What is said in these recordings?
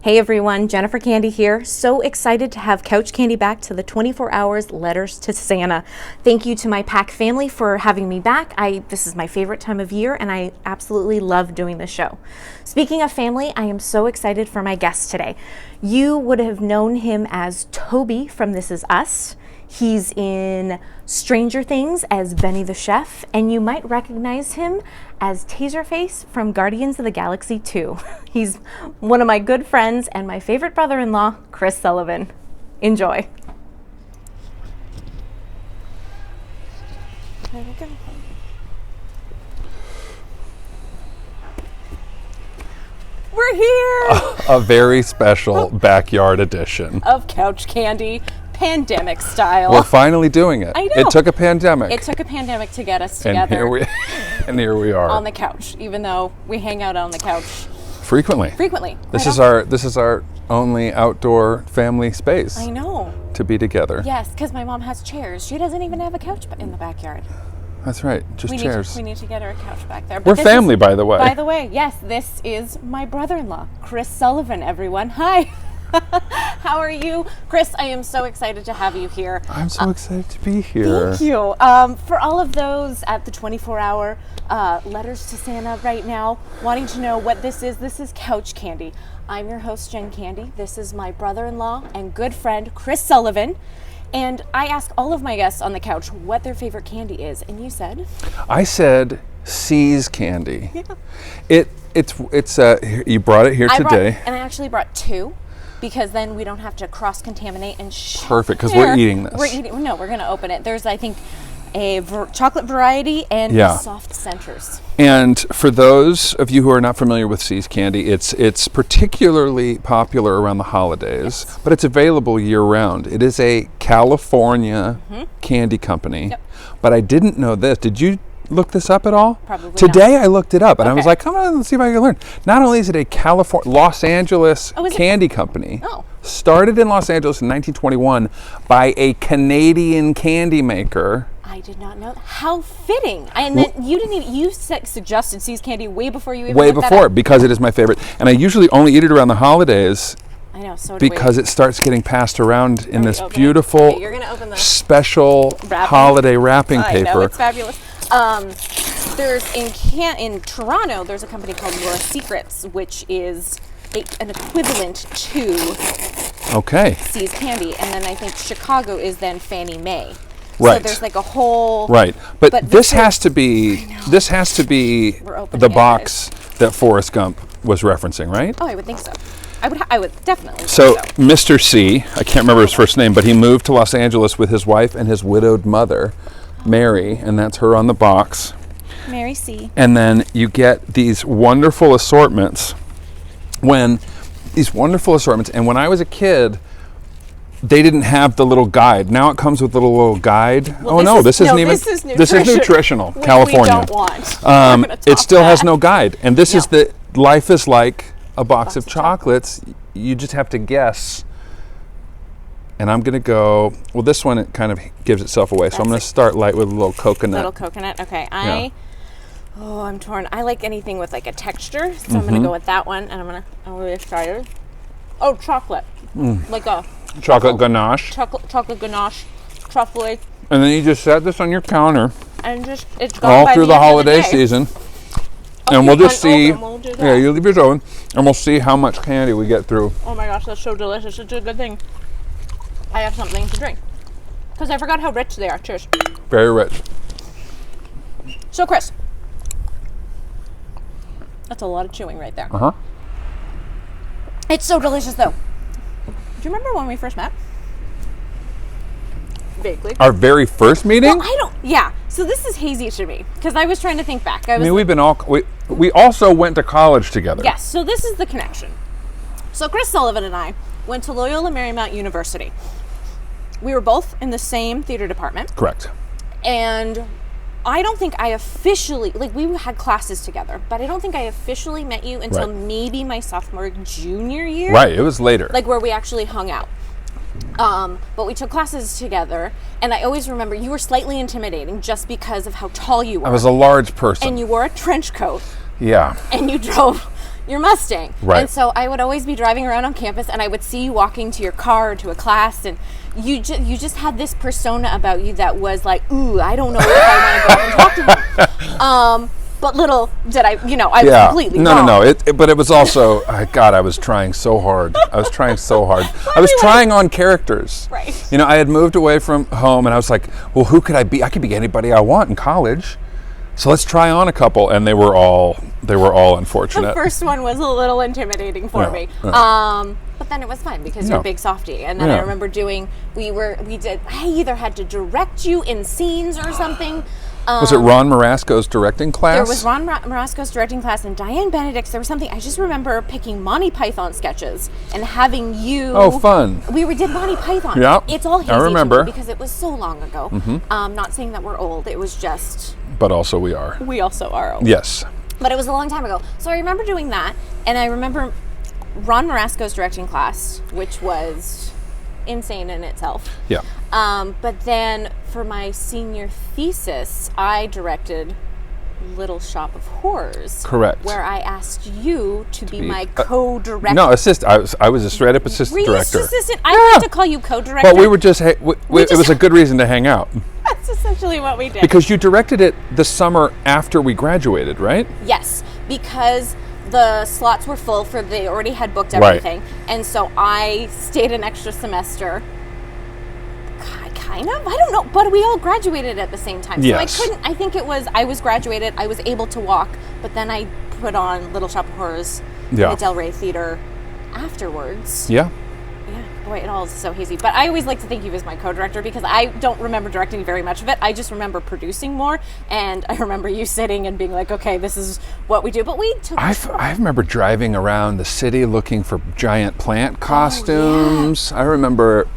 Hey everyone, Jennifer Candy here. So excited to have Couch Candy back to the 24 Hours Letters to Santa. Thank you to my PAC family for having me back. This is my favorite time of year and I absolutely love doing this show. Speaking of family, I am so excited for my guest today. You would have known him as Toby from This Is Us. He's in Stranger Things as Benny the Chef, and you might recognize him as Taserface from Guardians of the Galaxy 2. He's one of my good friends and my favorite brother-in-law, Chris Sullivan. Enjoy. There we go. We're here! A very special backyard edition of Couch Candy. Pandemic style. We're finally doing it. I know. It took a pandemic. It took a pandemic to get us together. And here we are. On the couch, even though we hang out on the couch frequently. This is our only outdoor family space. I know. To be together. Yes, because my mom has chairs. She doesn't even have a couch in the backyard. That's right. Just chairs. We need to get her a couch back there. We're family, by the way. By the way, yes, this is my brother-in-law, Chris Sullivan, everyone. Hi. How are you? Chris, I am so excited to have you here. I'm so excited to be here. Thank you. For all of those at the 24-hour Letters to Santa right now, wanting to know what this is Couch Candy. I'm your host, Jen Candy. This is my brother-in-law and good friend, Chris Sullivan. And I ask all of my guests on the couch what their favorite candy is. And you said? I said C's candy. Yeah. It's you brought it here today. And I actually brought two. Because then we don't have to cross-contaminate and perfect, because we're eating this. We're going to open it. There's, I think, a chocolate variety and soft centers. And for those of you who are not familiar with C's candy, it's particularly popular around the holidays, but it's available year-round. It is a California candy company. Yep. But I didn't know this. Did you look this up at all? Probably Today not. I looked it up and I was like, come on, let's see if I can learn. Not only is it a Los Angeles candy company, started in Los Angeles in 1921 by a Canadian candy maker. I did not know that. How fitting. And then you suggested C's candy way before you even Way looked before, that up. Because it is my favorite. And I usually only eat it around the holidays. I know, so do because it starts getting passed around in this beautiful, you're gonna open special holiday wrapping paper. I know, it's fabulous. There's in Toronto, there's a company called Laura Secrets, which is an equivalent to C's candy, and then I think Chicago is then Fannie Mae. Right. So there's like a whole but this has to be the box that Forrest Gump was referencing, right? Oh, I would think so. I would definitely think so. Mr. C, I can't remember his first name, but he moved to Los Angeles with his wife and his widowed mother, Mary, and that's her on the box. Mary C. And then you get these wonderful assortments. And when I was a kid, they didn't have the little guide. Now it comes with a little guide. Well, this is nutritional. California. We don't want. It still has no guide. And this is life is like a box of chocolates. You just have to guess. And I'm going to go, this one, it kind of gives itself away. So I'm going to start light with a little coconut. Okay. I'm torn. I like anything with like a texture. So I'm going to go with that one. And I'm really excited. Oh, chocolate. Like a chocolate ganache. Chocolate ganache. Truffle. And then you just set this on your counter. And it's gone all through the holiday season. Okay, and we'll just see. We'll you leave yours open. And we'll see how much candy we get through. Oh my gosh, that's so delicious. It's a good thing I have something to drink. Because I forgot how rich they are. Cheers. Very rich. So, Chris. That's a lot of chewing right there. It's so delicious, though. Do you remember when we first met? Vaguely. Our very first meeting? Well, yeah. So this is hazy to me. Because I was trying to think back. We also went to college together. Yes, so this is the connection. So Chris Sullivan and I went to Loyola Marymount University. We were both in the same theater department. Correct. And I don't think I officially, we had classes together, but I don't think I officially met you until maybe my sophomore, junior year. Right, it was later. Where we actually hung out. But we took classes together, and I always remember you were slightly intimidating just because of how tall you were. I was a large person. And you wore a trench coat. Yeah. And you drove your Mustang. Right. And so I would always be driving around on campus, and I would see you walking to your car or to a class, and you just had this persona about you that was like, ooh, I don't know if I want to go up and talk to him. But little did I, I was completely wrong. No. But it was also, God, I was trying so hard. I was trying trying on characters. Right. I had moved away from home, and I was like, well, who could I be? I could be anybody I want in college. So let's try on a couple, and they were all unfortunate. The first one was a little intimidating for me. But then it was fun because you're a big softie. And then I remember I either had to direct you in scenes or something. Was it Ron Marasco's directing class? There was Ron Marasco's directing class and Diane Benedict's. There was something, I just remember picking Monty Python sketches and having you. Oh, fun. We did Monty Python. Yeah. It's all hazy I remember. to me because it was so long ago. Not saying that we're old. It was just. But also we are. We also are old. Yes. But it was a long time ago. So I remember doing that. And I remember Ron Marasco's directing class, which was insane in itself. Yeah. But then for my senior thesis, I directed Little Shop of Horrors. Correct. Where I asked you to be my co-director. No, I was a straight up assistant director. Assistant? I like to call you co-director. Well, we were just, it was a good reason to hang out. That's essentially what we did. Because you directed it the summer after we graduated, right? Yes, because the slots were full they already had booked everything. Right. And so I stayed an extra semester. Kind of? I don't know. But we all graduated at the same time. Yes. So I was graduated. I was able to walk. But then I put on Little Shop of Horrors in the Del Rey Theater afterwards. Yeah. Yeah. Boy, it all is so hazy. But I always like to think of you as my co-director because I don't remember directing very much of it. I just remember producing more. And I remember you sitting and being like, okay, this is what we do. But we took... I remember driving around the city looking for giant plant costumes. I remember...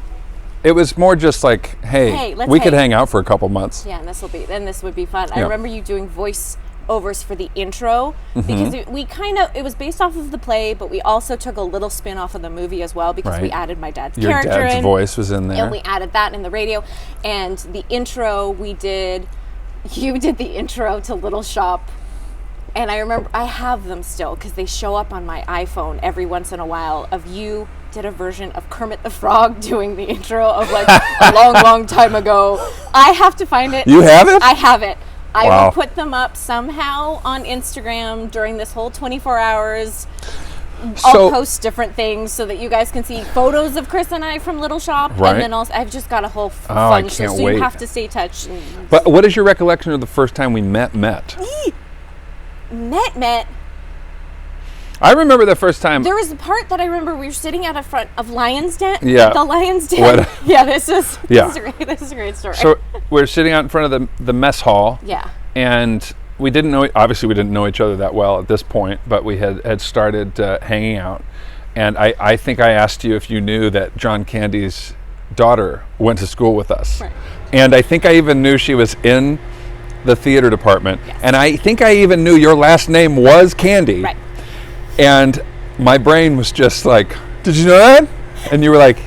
It was more just like, hey we could hang out for a couple months. Yeah, and this would be fun. I remember you doing voice-overs for the intro because it was based off of the play, but we also took a little spin off of the movie as well because we added my dad's character in. Your dad's voice was in there. And we added that in the radio. And the intro you did the intro to Little Shop. And I remember, I have them still because they show up on my iPhone every once in a while of you did a version of Kermit the Frog doing the intro of like a long time ago. I have to find it. You have it? I have it. I will put them up somehow on Instagram during this whole 24 hours. I'll post different things so that you guys can see photos of Chris and I from Little Shop. Right. And then also, I've just got a whole fun show. So you have to stay touched. But what is your recollection of the first time we met? Met. I remember the first time. There was a part that I remember we were sitting at the front of Lion's Den. Yeah. The Lion's Den. Yeah, this is a great story. So we're sitting out in front of the mess hall. Yeah. And we didn't know each other that well at this point, but we had started hanging out. And I think I asked you if you knew that John Candy's daughter went to school with us. Right. And I think I even knew she was in the theater department. Yes. And I think I even knew your last name was Candy. Right. And my brain was just like, did you know that? And you were like,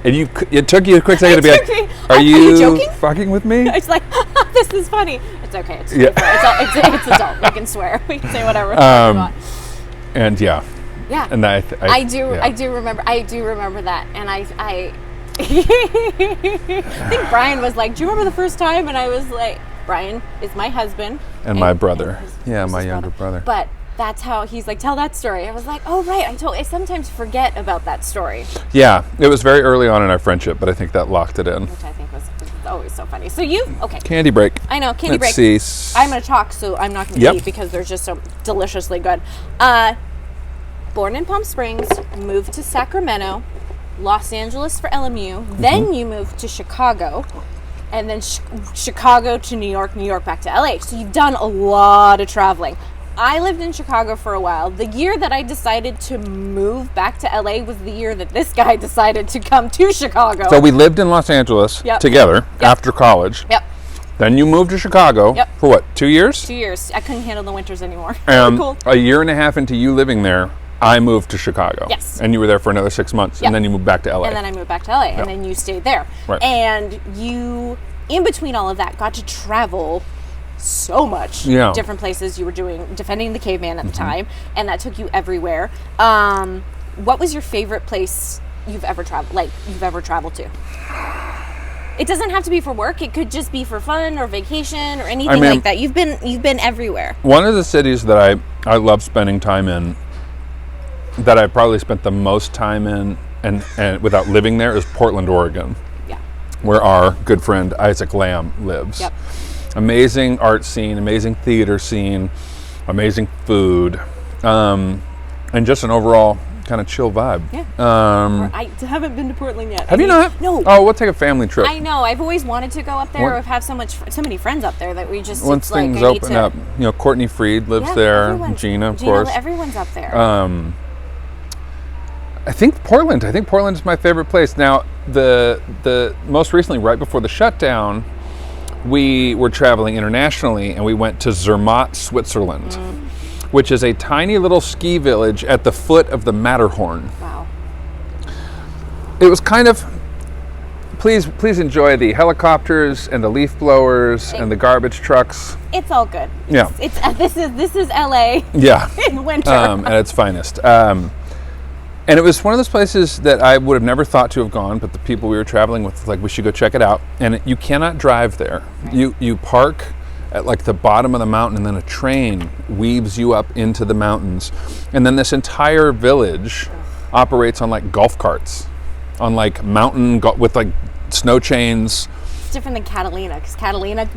and it took you a quick second to be like, are you joking? fucking with me? It's like, this is funny. It's okay. It's adult. We can swear. We can say whatever we want. And yeah. And I do remember that. And I think Brian was like, do you remember the first time? And I was like, Brian is my husband. And my brother. My younger brother. But that's how he's like, tell that story. I was like, oh, right. I sometimes forget about that story. Yeah. It was very early on in our friendship, but I think that locked it in. Which I think was always so funny. So okay. Candy break. I know, candy break. Let's see. I'm going to talk, so I'm not going to eat because they're just so deliciously good. Born in Palm Springs, moved to Sacramento, Los Angeles for LMU. Then you moved to Chicago. And then Chicago to New York back to LA. So you've done a lot of traveling. I lived in Chicago for a while. The year that I decided to move back to LA was the year that this guy decided to come to Chicago. So we lived in Los Angeles together after college. Yep. Then you moved to Chicago for what, 2 years? 2 years. I couldn't handle the winters anymore. Cool. A year and a half into you living there, I moved to Chicago. Yes. And you were there for another 6 months. And then you moved back to LA. And then I moved back to LA. And then you stayed there. Right. And you, in between all of that, got to travel so much different places. You were defending the caveman at the time, and that took you everywhere. What was your favorite place you've ever traveled to? It doesn't have to be for work. It could just be for fun or vacation or anything like that. You've been everywhere. One of the cities that I love spending time in, that I probably spent the most time in and without living there, is Portland, Oregon. Yeah. Where our good friend Isaac Lamb lives. Yep. Amazing art scene, amazing theater scene, amazing food, and just an overall kind of chill vibe. Yeah. I haven't been to Portland yet. Have you not? No. Oh, we'll take a family trip. I know. I've always wanted to go up there. I've had so many friends up there that we just once things open up. Courtney Freed lives there. Gina, of course. Everyone's up there. I think Portland is my favorite place. Now, the most recently, right before the shutdown, we were traveling internationally, and we went to Zermatt, Switzerland, which is a tiny little ski village at the foot of the Matterhorn. Wow. It was kind of, please enjoy the helicopters and the leaf blowers and the garbage trucks. It's all good. Yeah. This is LA. Yeah. In winter. At its finest. And it was one of those places that I would have never thought to have gone, but the people we were traveling with, like, we should go check it out. And you cannot drive there. Right. You park at like the bottom of the mountain, and then a train weaves you up into the mountains. And then this entire village operates on like golf carts, on like with like snow chains. Different than Catalina, because Catalina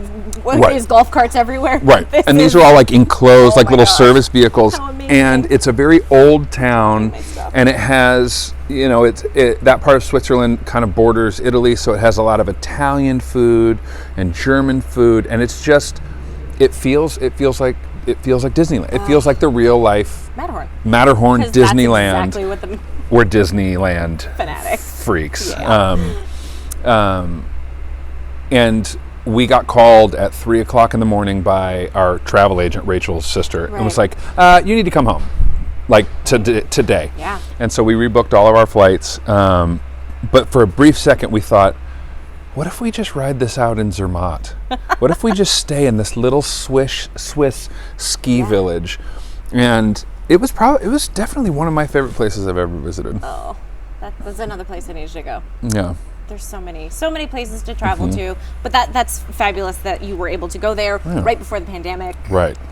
right. is golf carts everywhere. Right, and these are all like enclosed, like little service vehicles. How amazing. And it's a very old town, and it has, that part of Switzerland kind of borders Italy, so it has a lot of Italian food and German food, and it's just, it feels like Disneyland. It feels like the real life Matterhorn Disneyland. That's exactly what we're Disneyland fanatics, freaks. Yeah. And we got called at 3:00 in the morning by our travel agent, Rachel's sister, and was like, you need to come home, like today. Yeah. And so we rebooked all of our flights. But for a brief second, we thought, what if we just ride this out in Zermatt? What if we just stay in this little Swiss ski village? And it was definitely one of my favorite places I've ever visited. Oh, that's another place I need to go. Yeah. There's so many places to travel to, but that's fabulous that you were able to go there right before the pandemic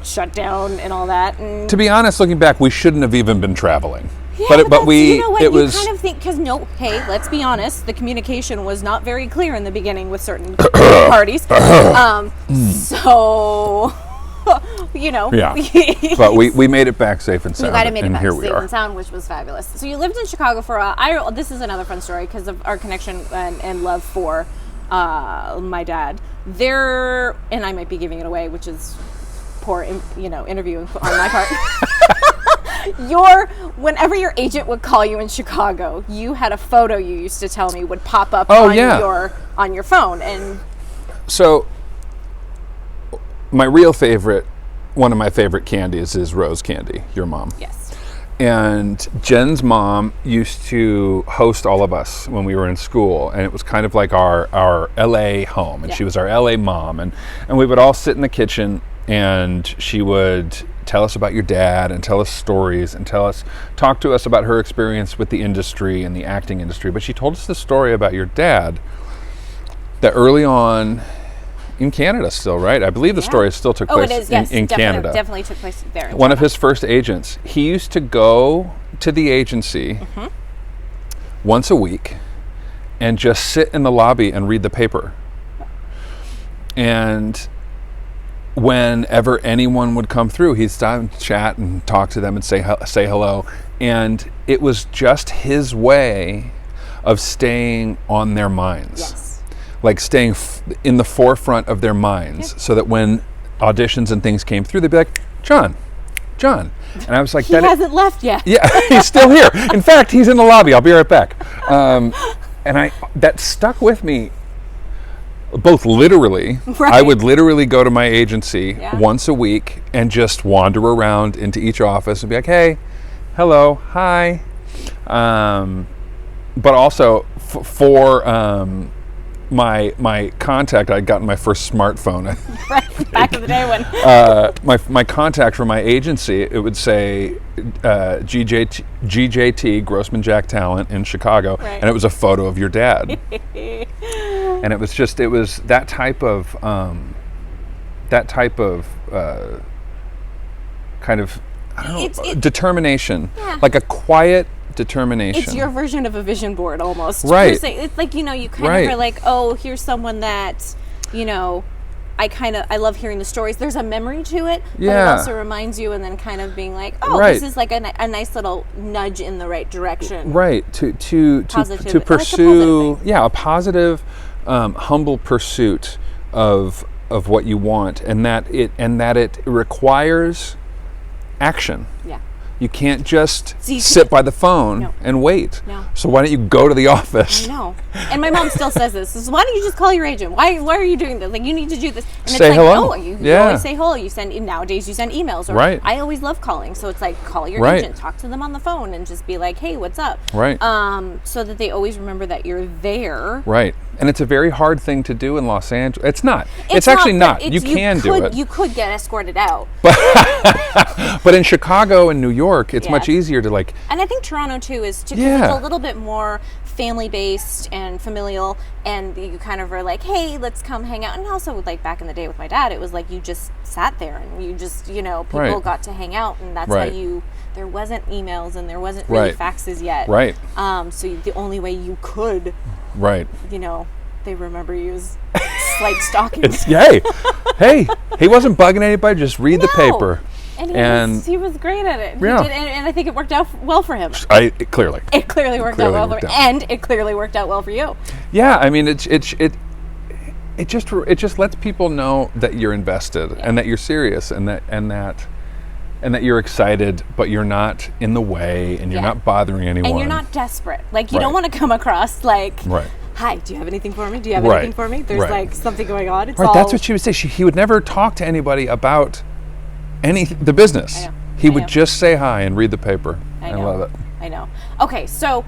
shut down and all that. And to be honest, looking back, we shouldn't have even been traveling. Yeah, but we, you kind of think, because let's be honest, the communication was not very clear in the beginning with certain parties. So, Yeah. But we made it back safe and sound. We made it back here safe and sound, which was fabulous. So you lived in Chicago for this is another fun story because of our connection and love for my dad. There, and I might be giving it away, which is poor, interviewing on my part. Whenever your agent would call you in Chicago, you had a photo you used to tell me would pop up on your phone. And so my real favorite, one of my favorite candies is Rose Candy, your mom. Yes. And Jen's mom used to host all of us when we were in school, and it was kind of like our LA home, and she was our LA mom, and we would all sit in the kitchen, and she would tell us about your dad and tell us stories and talk to us about her experience with the industry and the acting industry. But she told us the story about your dad that early on in Canada still, right? I believe the story still took place in Canada. Definitely took place there. One of his first agents, he used to go to the agency once a week and just sit in the lobby and read the paper. And whenever anyone would come through, he'd stop and chat and talk to them and say hello. And it was just his way of staying on their minds. Yes. Like staying in the forefront of their minds, so that when auditions and things came through, they'd be like, John. And I was like, he hasn't left yet. Yeah, he's still here. In fact, he's in the lobby. I'll be right back. And that stuck with me, both literally. Right. I would literally go to my agency once a week and just wander around into each office and be like, hey, hello, hi. But also for my contact, I'd gotten my first smartphone. Right, back in the day when. My contact from my agency, it would say GJT, Grossman Jack Talent in Chicago, Right. and it was a photo of your dad. And it was that type of kind of, I don't know, determination, Yeah. like a quiet determination. It's your version of a vision board almost. Right. You're saying, it's like, you kind Right. of are like, oh, here's someone that, I love hearing the stories. There's a memory to it, but it Yeah. also reminds you, and then kind of being like, oh, Right. this is like a nice little nudge in the right direction. Right, to Positive. pursue, Thing. a positive, humble pursuit of what you want, and that it requires action. Yeah. You can't just So you sit by the phone No. and wait. No. So why don't you go to the office? I know. And my mom still says this. Why don't you just call your agent? Why are you doing this? Like, you need to do this. And Say it's like, hello. no, you Yeah. always say hello. Nowadays you send emails. Or Right. I always love calling. So it's like, call your Right. agent, talk to them on the phone, and just be like, hey, what's up? Right. So that they always remember that you're there. Right. And it's a very hard thing to do in Los Angeles. It's not. It's It's actually not. not. You can do it. You could get escorted out. But in Chicago and New York, it's Yeah. much easier to like. And I think Toronto too is too, 'cause Yeah. it's a little bit more family based and familial, and you kind of are like, hey, let's come hang out. And also, like back in the day with my dad, it was like you just sat there and you just, people Right. got to hang out, and that's Right. how there wasn't emails and there wasn't really Right. faxes yet. Right. So the only way you could, Right. they remember you as like stalking. Hey, he wasn't bugging anybody. Just read the No. paper. And he was great at it. Yeah. He did, and I think it worked out well for him. Clearly. It clearly worked Clearly out well worked for him, out. and it clearly worked out well for you. Yeah, I mean, it just lets people know that you're invested and that you're serious and that you're excited, but you're not in the way and you're Yeah. not bothering anyone. And you're not desperate. Like, you don't Right. want to come across like, Right. hi, do you have anything for me? Do you have Right. anything for me? There's Right. like something going on. It's Right, all, that's what she would say. He would never talk to anybody about the business. I know. He I would know. just say hi and read the paper. I I know. love it. I know. Okay, so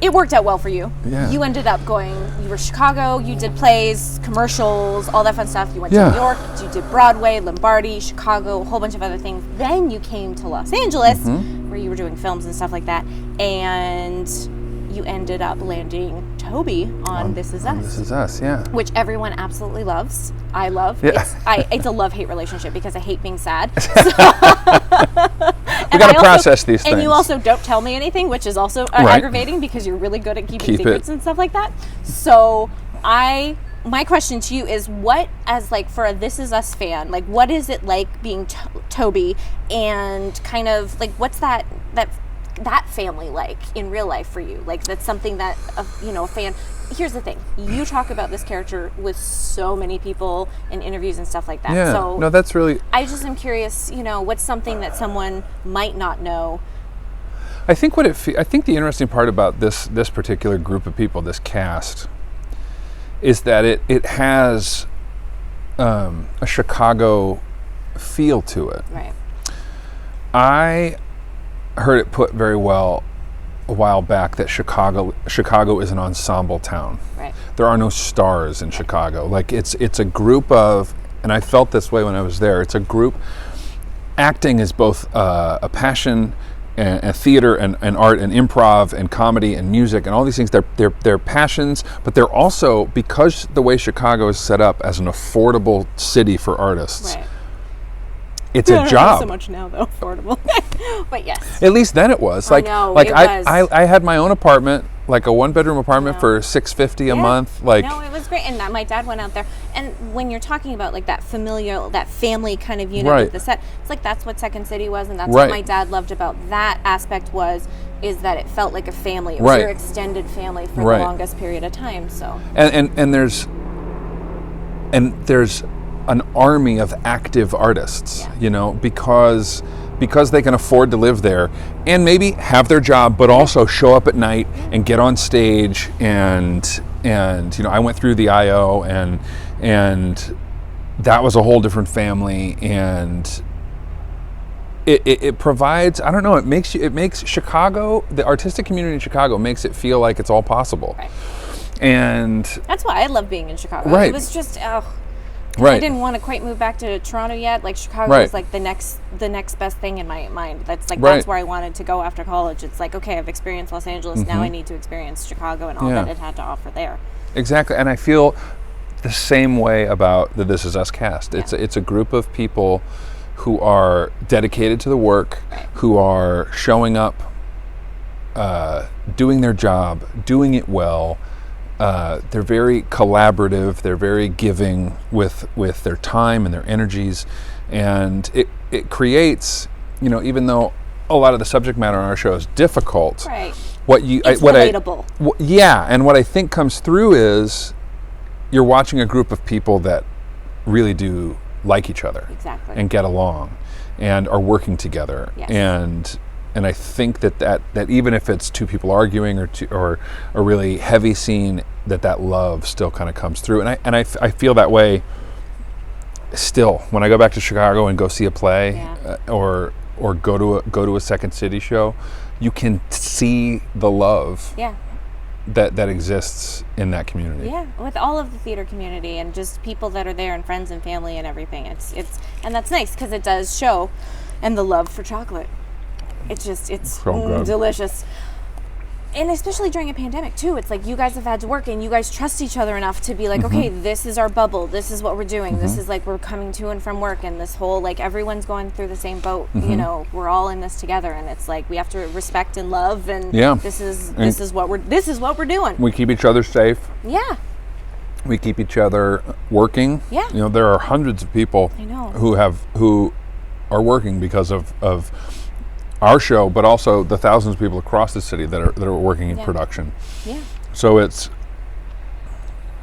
it worked out well for you. Yeah. You ended up you were Chicago, you did plays, commercials, all that fun stuff. You went to Yeah. New York, you did Broadway, Lombardi, Chicago, a whole bunch of other things. Then you came to Los Angeles, Mm-hmm. where you were doing films and stuff like that. And you ended up landing Toby on This Is Us. This Is Us, yeah. Which everyone absolutely loves. I love. Yeah. It's a love-hate relationship because I hate being sad. We got to process these things. And you also don't tell me anything, which is also Right. aggravating because you're really good at keeping Keep secrets it. and stuff like that. So my question to you is, what, as like for a This Is Us fan, like what is it like being Toby, and kind of like what's that family like in real life for you? Like that's something that a fan. Here's the thing: you talk about this character with so many people in interviews and stuff like that. Yeah. So No, that's really. I just am curious. What's something that someone might not know? I think I think the interesting part about this particular group of people, this cast, is that it has a Chicago feel to it. Right. I heard it put very well a while back that Chicago is an ensemble town. Right. There are no stars in Chicago. Like it's a group of, and I felt this way when I was there. It's a group. Acting is both a passion, and theater and art and improv and comedy and music and all these things. They're passions, but they're also, because the way Chicago is set up as an affordable city for artists. Right. It's a job. So much now, though, affordable. But yes. At least then it was. I know, like it I, was. I had my own apartment, like a 1-bedroom apartment No. for $650 a Yeah. month. Like No, it was great. And my dad went out there. And when you're talking about like that familial, that family kind of unit Right. with the set, it's like that's what Second City was, and that's Right. what my dad loved about that aspect is that it felt like a family. It was Right. your extended family for Right. the longest period of time. So and there's an army of active artists, Yeah. because they can afford to live there and maybe have their job, but also show up at night and get on stage and I went through the IO and that was a whole different family, and it provides, I don't know, it makes Chicago, the artistic community in Chicago makes it feel like it's all possible. Right. And that's why I love being in Chicago. Right. It was just, I right. didn't want to quite move back to Toronto yet. Like Chicago Right. was like the next best thing in my mind. That's like Right. that's where I wanted to go after college. It's like, okay, I've experienced Los Angeles. Now I need to experience Chicago and all Yeah. that it had to offer there. Exactly, and I feel the same way about the This Is Us cast. Yeah. It's a group of people who are dedicated to the work, who are showing up, doing their job, doing it well. They're very collaborative. They're very giving with their time and their energies, and it creates, even though a lot of the subject matter on our show is difficult. Right. It's relatable. Yeah, and what I think comes through is you're watching a group of people that really do like each other. Exactly. And get along and are working together. Yes. And I think that even if it's two people arguing or a really heavy scene, that love still kind of comes through. And I feel that way still when I go back to Chicago and go see a play. Yeah. Or go to a Second City show, you can see the love. Yeah. That exists in that community. Yeah, with all of the theater community and just people that are there and friends and family and everything. It's and that's nice because it does show, and the love for chocolate. It's So good. delicious. And especially during a pandemic too, it's like you guys have had to work and you guys trust each other enough to be like, okay, this is our bubble. This is what we're doing. This is like we're coming to and from work, and this whole like everyone's going through the same boat. We're all in this together, and it's like we have to respect and love. And this is what we're doing. We keep each other safe. Yeah. We keep each other working. Yeah. There are hundreds of people I know. who are working because of our show, but also the thousands of people across the city that are working in production. Yeah. So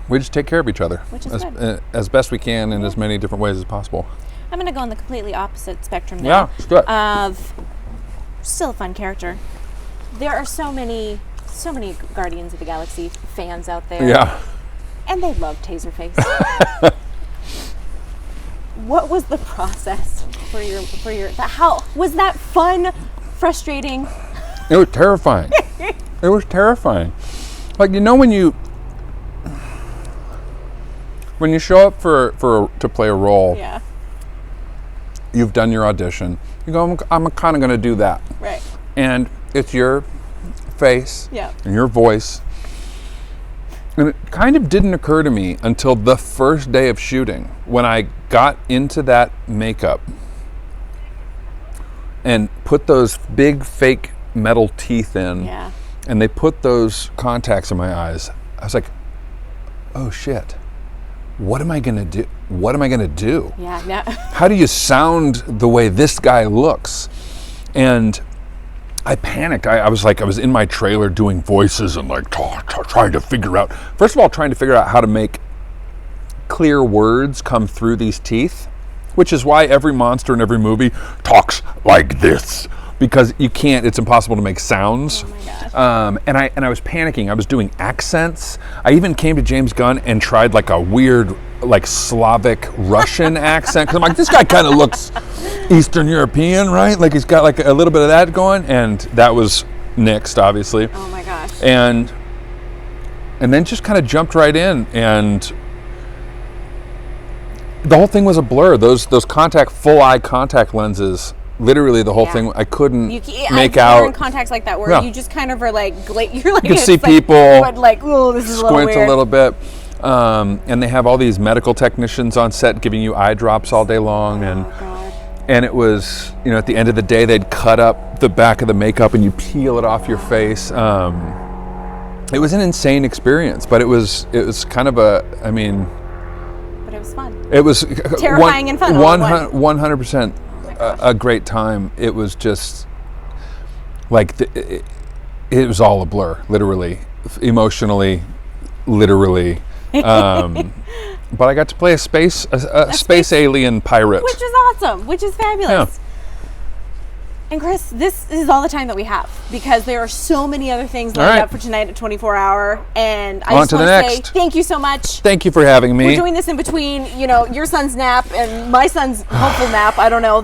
we just take care of each other Which is good. As best we can in as many different ways as possible. I'm going to go on the completely opposite spectrum now. Yeah, let's do it. Of still a fun character. There are so many Guardians of the Galaxy fans out there. Yeah. And they love Taserface. What was the process for your how was that fun, frustrating? It was terrifying. It was terrifying. Like, when you show up to play a role, Yeah. you've done your audition. You go, I'm kind of going to do that. Right. And it's your face Yeah. and your voice. And it kind of didn't occur to me until the first day of shooting when I got into that makeup and put those big fake metal teeth in. Yeah. And they put those contacts in my eyes. I was like, oh shit. What am I going to do? What am I going to do? Yeah. No. How do you sound the way this guy looks? And I panicked. I was in my trailer doing voices and like trying to figure out, first of all, trying to figure out how to make clear words come through these teeth, which is why every monster in every movie talks like this, because it's impossible to make sounds. Oh my gosh. And I was panicking. I was doing accents. I even came to James Gunn and tried like a weird, like Slavic Russian accent, because I'm like, this guy kind of looks Eastern European, right? Like he's got like a little bit of that going, and that was nixed, obviously. Oh my gosh. And then just kind of jumped right in, and the whole thing was a blur. Those full eye contact lenses, literally the whole thing, I couldn't make out. You're in contacts like that where you just kind of are like, you're like, you can see people like, oh, this is a little squint weird. a little bit. And they have all these medical technicians on set giving you eye drops all day long. And it was, at the end of the day, they'd cut up the back of the makeup and you peel it off your face. It was an insane experience, but it was kind of but it was fun. It was terrifying and fun. 100% a great time. It was just like it was all a blur, literally, emotionally, literally. But I got to play a space alien pirate, which is awesome, which is fabulous. Yeah. And Chris, this is all the time that we have because there are so many other things lined up for tonight at 24 Hour, and I just want to say thank you so much. Thank you for having me. We're doing this in between, your son's nap and my son's hopeful nap. I don't know.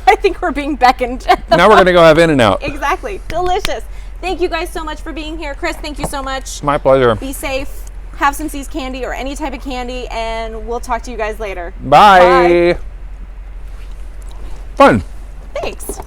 I think we're being beckoned. Now we're going to go have In-N-Out. Exactly. Delicious. Thank you guys so much for being here. Chris, thank you so much. My pleasure. Be safe. Have some C's candy or any type of candy, and we'll talk to you guys later. Bye. Fun. Thanks.